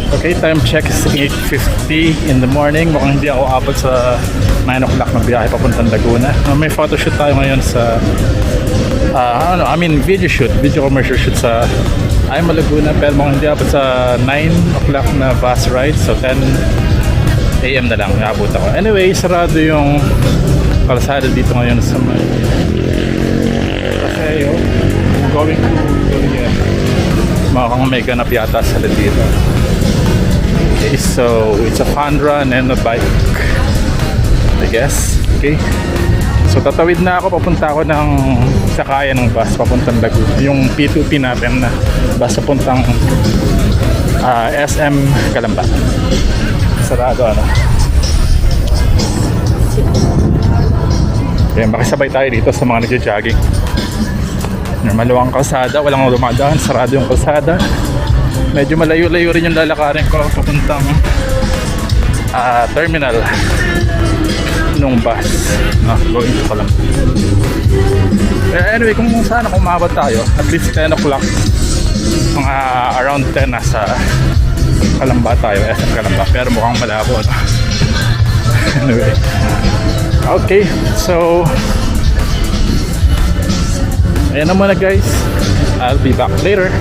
Okay, time check is 8:50 in the morning. Mukhang hindi ako abot sa 9 o'clock na biyahe papuntang Laguna. May photoshoot tayo ngayon sa video shoot, video commercial shoot sa Laguna, pero mukhang hindi abot sa 9 o'clock na bus ride, so 10 AM na lang naabot ako. Anyway, sarado yung kalsada dito ngayon sa may Paseo going to Korea. Mukhang may ganap yata sa dito. Okay, so it's a fun run and a bike, I guess. Okay, so tatawid na ako, papunta ako ng sakayan ng bus papuntang Laguna, yung P2P natin na bus papuntang SM Calamba. Sarado Okay, makisabay tayo dito sa mga nagja-jogging. Maluwang kalsada, walang dumadaan, sarado yung kalsada. Medyo malayo-layo rin yung lalakarin ko papuntang terminal nung bus going to Calamba. Anyway, kung sana kumabot tayo at least 10 o'clock, mga around 10 nasa Calamba tayo, SM Calamba, pero mukhang malabo Anyway, okay, so ayan na muna guys, I'll be back later.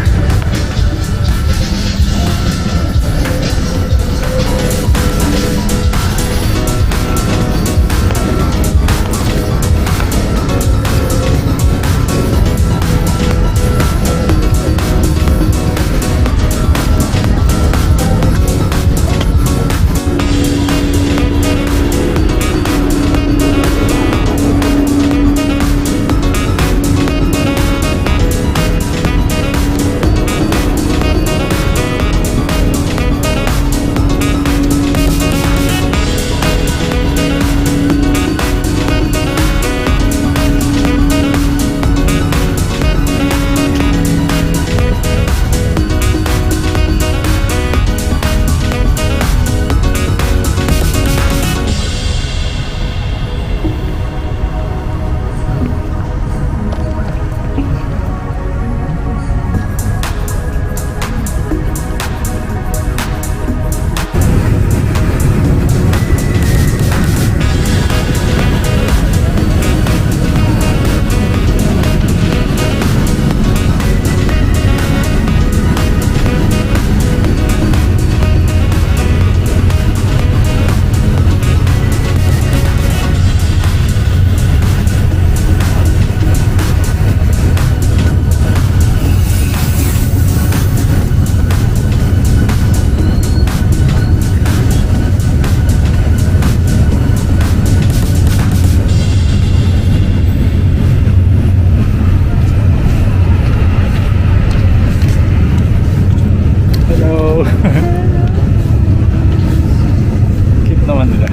Cute naman nila.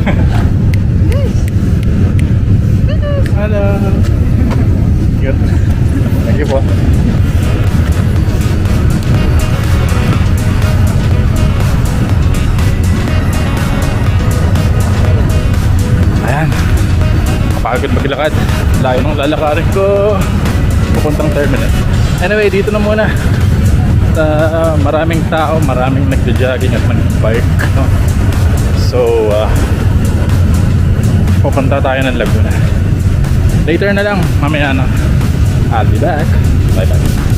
Hello. Cute. Thank you po. Ayan, kapagod maglakad, layo ng lalakarin ko papuntang terminal. Anyway, dito na muna. Maraming tao, maraming nagja-jogging at mag-bike, no? So pupunta tayo ng Laguna later na lang, mamaya na. I'll be back. Bye bye.